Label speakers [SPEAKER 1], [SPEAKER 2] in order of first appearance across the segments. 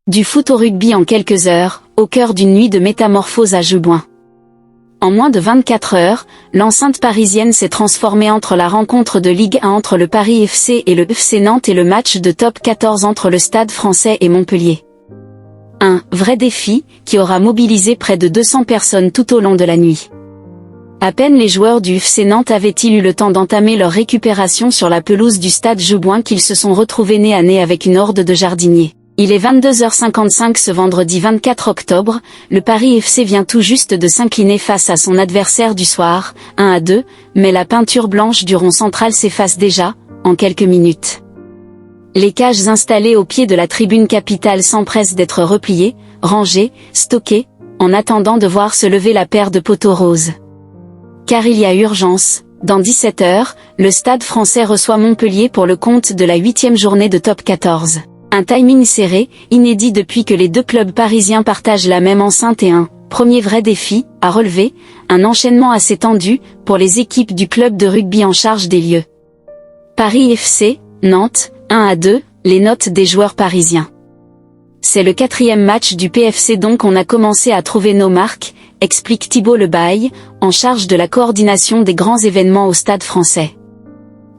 [SPEAKER 1] Du foot au rugby en quelques heures, au cœur d'une nuit de métamorphose à Joubouin. En moins de 24 heures, l'enceinte parisienne s'est transformée entre la rencontre de Ligue 1 entre le Paris FC et le FC Nantes et le match de Top 14 entre le Stade Français et Montpellier. Un vrai défi qui aura mobilisé près de 200 personnes tout au long de la nuit. À peine les joueurs du FC Nantes avaient-ils eu le temps d'entamer leur récupération sur la pelouse du stade Joubouin qu'ils se sont retrouvés nez à nez avec une horde de jardiniers. Il est 22h55 ce vendredi 24 octobre, le Paris FC vient tout juste de s'incliner face à son adversaire du soir, 1-2, mais la peinture blanche du rond central s'efface déjà, en quelques minutes. Les cages installées au pied de la tribune capitale s'empressent d'être repliées, rangées, stockées, en attendant de voir se lever la paire de poteaux roses. Car il y a urgence, dans 17 heures, le Stade Français reçoit Montpellier pour le compte de la 8e journée de Top 14. Un timing serré, inédit depuis que les deux clubs parisiens partagent la même enceinte et un premier vrai défi à relever, un enchaînement assez tendu pour les équipes du club de rugby en charge des lieux. Paris FC, Nantes, 1-2, les notes des joueurs parisiens. C'est le 4e match du PFC donc on a commencé à trouver nos marques, explique Thibaut Lebaille, en charge de la coordination des grands événements au Stade Français.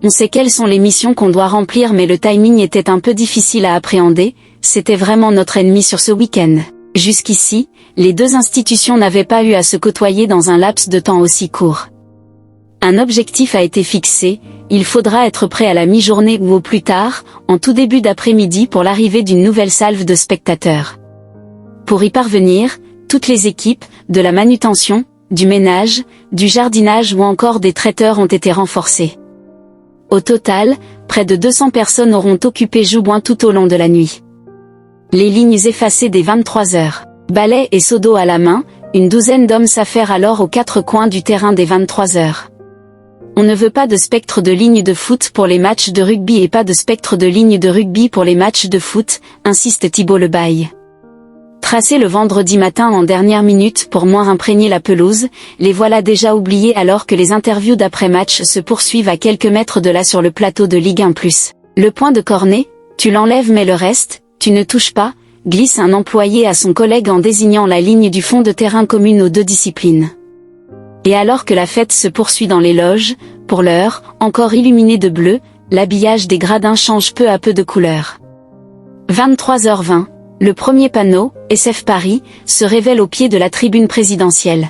[SPEAKER 1] On sait quelles sont les missions qu'on doit remplir mais le timing était un peu difficile à appréhender, c'était vraiment notre ennemi sur ce week-end. Jusqu'ici, les deux institutions n'avaient pas eu à se côtoyer dans un laps de temps aussi court. Un objectif a été fixé, il faudra être prêt à la mi-journée ou au plus tard, en tout début d'après-midi pour l'arrivée d'une nouvelle salve de spectateurs. Pour y parvenir, toutes les équipes, de la manutention, du ménage, du jardinage ou encore des traiteurs ont été renforcées. Au total, près de 200 personnes auront occupé Joubouin tout au long de la nuit. Les lignes effacées dès 23 heures. Balais et seau d'eau à la main, une douzaine d'hommes s'affairent alors aux quatre coins du terrain dès 23 heures. On ne veut pas de spectre de ligne de foot pour les matchs de rugby et pas de spectre de ligne de rugby pour les matchs de foot, insiste Thibaut Lebaille. Tracés le vendredi matin en dernière minute pour moins imprégner la pelouse, les voilà déjà oubliés alors que les interviews d'après-match se poursuivent à quelques mètres de là sur le plateau de Ligue 1+. Le point de cornet, tu l'enlèves mais le reste, tu ne touches pas, glisse un employé à son collègue en désignant la ligne du fond de terrain commune aux deux disciplines. Et alors que la fête se poursuit dans les loges, pour l'heure, encore illuminées de bleu, l'habillage des gradins change peu à peu de couleur. 23h20. Le premier panneau, SF Paris, se révèle au pied de la tribune présidentielle.